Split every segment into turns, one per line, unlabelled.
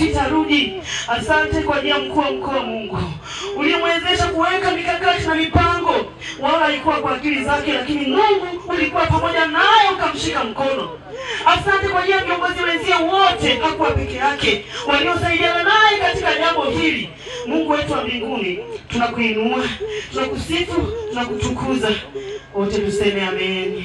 kitarudi. Asante kwa ajili ya mkuu wa mkoa Mungu. Ulimwezesha kuweka mikakati na mipango. Wala haikuwa kwa akili zake, lakini Mungu ulikuwa pamoja naye ukamshika mkono. Asante kwa ajili ya viongozi wenzie wote, hakuwa peke yake, waliosaidiana naye katika jambo hili. Mungu wetu wa mbinguni, tunakuinua, tunakusifu, tunakutukuza. Wote tuseme amen.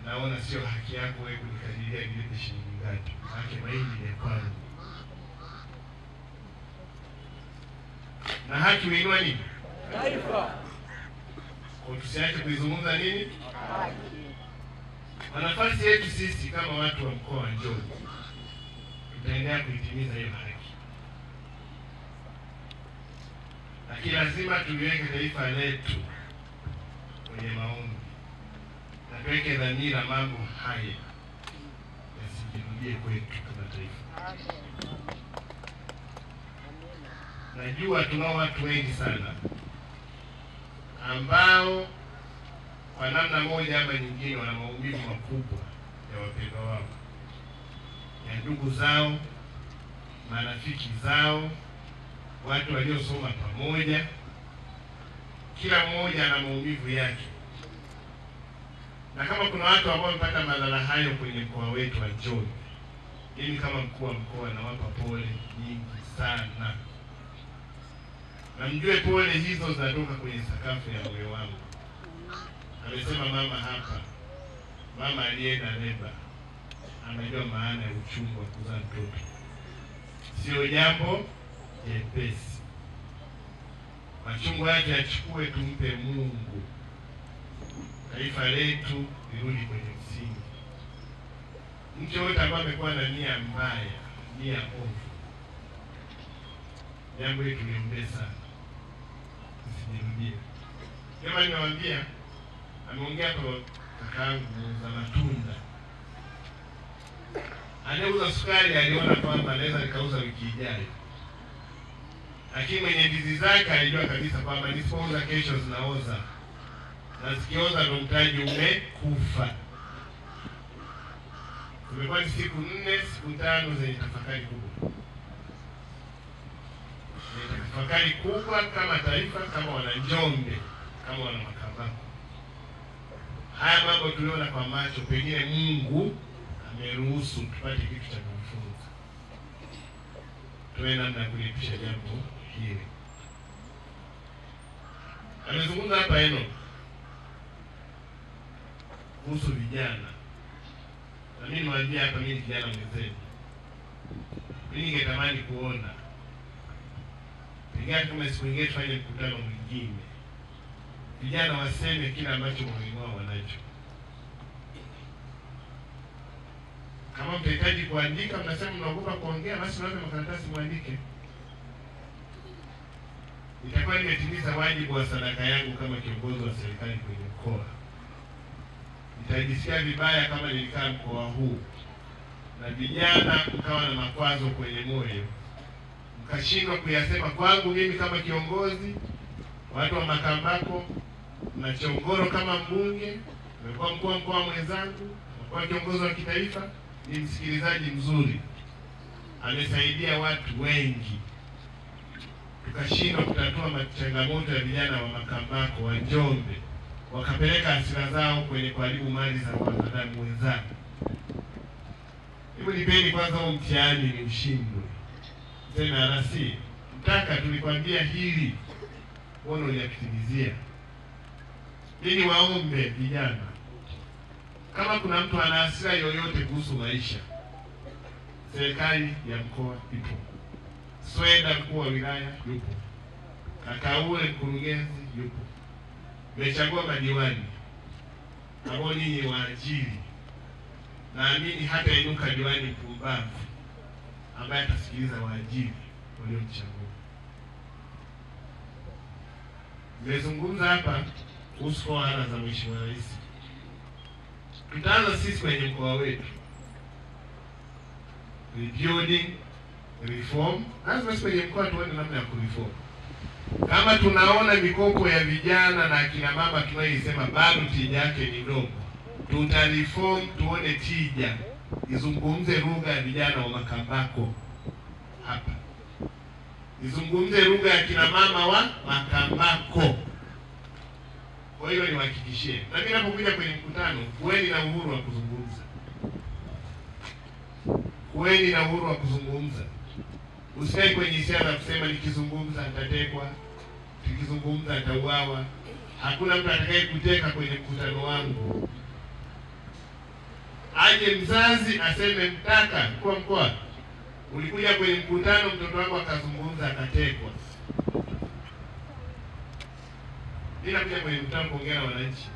Naona sio haki yako wewe kunikadiria nilipe shilingi ngapi. Haki mahindi ni kwangu. Na haki huinua nini? Taifa. Kwa tusiache kuizungumza nini? Haki. Kwa nafasi yetu sisi kama watu wa mkoa wa Njombe, tutaendelea kuitimiza hiyo haki. Lakini lazima tuliweke taifa letu kwenye maombi. Na tuweke dhamira mambo haya yasijirudie kwetu kama taifa. Najua tunao watu wengi sana ambao kwa namna moja ama nyingine wana maumivu makubwa ya wapendwa wao, ya ndugu zao, marafiki zao, watu waliosoma pamoja. Kila mmoja ana maumivu yake. Na kama kuna watu ambao wamepata madhara hayo kwenye mkoa wetu wa Njombe, mimi kama mkuu wa mkoa nawapa pole nyingi sana. Na mjue pole hizo zinatoka kwenye sakafu ya moyo wangu. Amesema mama hapa, mama alienda leba, anajua maana ya uchungu wa kuzaa mtoto. Sio jambo jepesi. Machungu yake achukue, tumpe Mungu. Taifa letu lirudi kwenye msingi. Mtu yote ambaye amekuwa na nia mbaya, nia ovu, jambo hili tuliombe sana usijirudie. Kama nimewaambia, ameongea hapo kakaangu za matunda. Anauza sukari, aliona kwamba anaweza nikauza wiki ijayo. Lakini mwenye ndizi zake alijua kabisa kwamba nisipouza kesho zinaoza. Na zikioza ndo mtaji umekufa. Tumekuwa ni siku 4, siku 5 zenye tafakari kubwa. Tafakari kubwa kama taifa, kama wana Njombe, kama wana Makambako. Haya mambo tuliona kwa macho, pengine Mungu ameruhusu tupate kitu cha kujifunza. Tuwe namna kulipisha jambo hili. Amezungumza hapa Eno kuhusu vijana. Na mimi niwaambia hapa, mimi kijana mwenzenu. Mimi ningetamani kuona pengine kama siku nyingine tufanye mkutano mwingine, vijana waseme kila ambacho moyoni mwao wanacho. Kama mtahitaji kuandika, mnasema mnaogopa kuongea, basi naomba makaratasi muandike. Nitakuwa nimetimiza wajibu wa sadaka yangu kama kiongozi wa serikali kwenye mkoa. Nitajisikia vibaya kama nilikaa mkoa huu na vijana mkawa na makwazo kwenye moyo, mkashindwa kuyasema kwangu mimi kama kiongozi. Watu wa Makambako na Chongoro kama mbunge, nimekuwa mkuu wa mkoa mwenzangu, nimekuwa kiongozi wa kitaifa, ni msikilizaji mzuri, amesaidia watu wengi. Tukashindwa kutatua changamoto ya vijana wa Makambako wa Njombe, wakapeleka hasira zao kwenye kuharibu mali za wanadamu wenzao. Hebu nipeni kwanza huo mtihani ni ushindwe. Tena rasi, mtaka tulikwambia hili, mbona uliyakitimizia? Ili waombe vijana, kama kuna mtu ana hasira yoyote kuhusu maisha, serikali ya mkoa ipo. Sweda mkuu wa wilaya yupo. Kakaule mkurugenzi yupo. Mmechagua madiwani ambao ninyi waajiri. Naamini hata inuka diwani mpumbavu ambaye atasikiliza waajiri waliomchagua. Nimezungumza hapa kuhusu 4R za Mheshimiwa Rais. Tutaanza sisi kwenye mkoa wetu. Rebuilding, reform. Lazima sisi kwenye mkoa tuone namna ya kureform. Kama tunaona mikopo ya vijana na akina mama tunayoisema bado tija yake ni ndogo, tutareform tuone tija. Izungumze lugha ya vijana wa Makambako hapa. Izungumze lugha ya kina mama wa Makambako. Kwa hiyo niwahakikishie, na mimi napokuja kwenye mkutano, kuweni na uhuru wa kuzungumza. Kuweni na uhuru wa kuzungumza. Usikae kwenye hisia za kusema nikizungumza nitatekwa, nikizungumza nitauawa. Hakuna mtu atakaye kuteka kwenye mkutano wangu. Aje mzazi aseme mtaka kwa mkoa, ulikuja kwenye mkutano mtoto wako akazungumza akatekwa. Ninakuja kwenye mkutano kuongea na wananchi,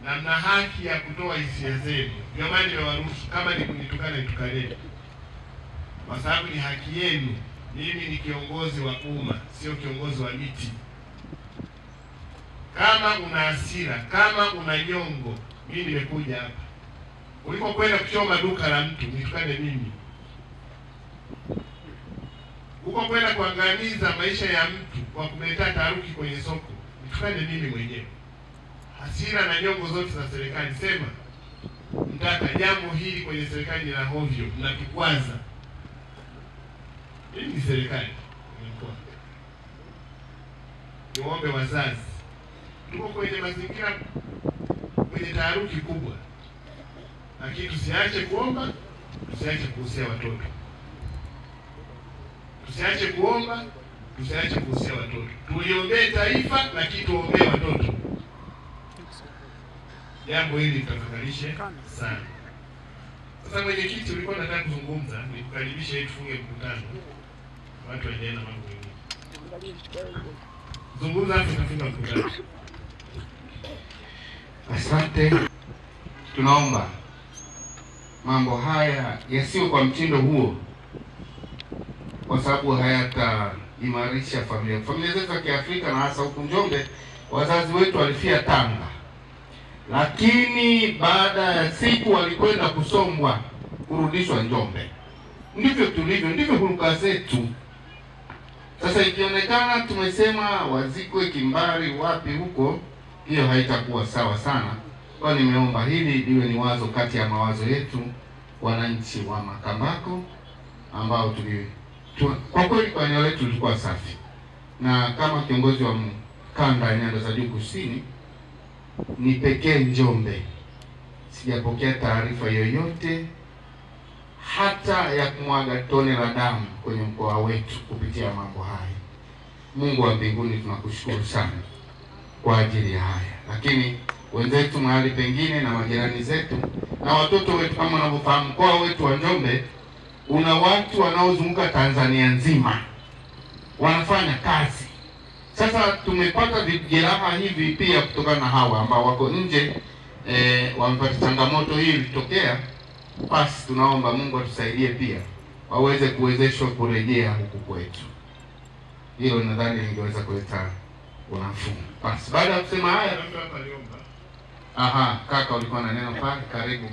na mna haki ya kutoa hisia zenu. Ndio maana nimewaruhusu, kama ni kunitukana nitukaneni, kwa sababu ni haki yenu. Mimi ni kiongozi wa umma, sio kiongozi wa miti. Kama una hasira, kama una nyongo, mimi nimekuja hapa. Ulipokwenda kuchoma duka la mtu, nitukane mimi. Uko kwenda kuangamiza maisha ya mtu kwa kumleta taharuki kwenye soko, nitukane mimi mwenyewe. Hasira na nyongo zote za serikali, sema mtaka jambo hili kwenye serikali ni la hovyo, mnatukwaza. Hii ni serikali. Niombe wazazi, tuko kwenye mazingira kwenye taharuki kubwa, lakini tusiache kuomba, tusiache kuhusia watoto. Tusiache kuomba, tusiache kuhusia watoto. Tuliombee taifa, lakini tuombee watoto. Jambo hili tutafakarishe sana. Sasa mwenyekiti, ulikuwa nataka kuzungumza, nikukaribisha ili tufunge mkutano. Watu waendelee na mambo mengine. Zungumza hapo tufunge mkutano.
Asante. Tunaomba mambo haya yasiwe kwa mtindo huo, kwa sababu hayataimarisha familia zetu za Kiafrika, na hasa huku Njombe. Wazazi wetu walifia Tanga, lakini baada ya siku walikwenda kusombwa kurudishwa Njombe. Ndivyo tulivyo, ndivyo huruka zetu. Sasa ikionekana tumesema wazikwe kimbari wapi huko, hiyo haitakuwa sawa sana. Kwa nimeomba hili liwe ni wazo kati ya mawazo yetu wananchi wa Makambako, ambao kwa kweli kwa eneo letu tulikuwa safi. Na kama kiongozi wa kanda ya Nyanda za Juu Kusini, ni pekee Njombe sijapokea taarifa yoyote hata ya kumwaga tone la damu kwenye mkoa wetu kupitia mambo haya. Mungu wa mbinguni, tunakushukuru sana kwa ajili ya haya. Lakini wenzetu mahali pengine na majirani zetu na watoto wetu, kama unavyofahamu mkoa wetu wa Njombe una watu wanaozunguka Tanzania nzima wanafanya kazi. Sasa tumepata vijeraha hivi pia kutokana na hawa ambao wako nje, wamepata changamoto hii ilitokea. Basi tunaomba Mungu atusaidie pia waweze kuwezeshwa kurejea huku kwetu. Hilo nadhani lingeweza kuleta unafuu. Basi baada ya kusema haya, kaka ulikuwa na neno pale, karibu.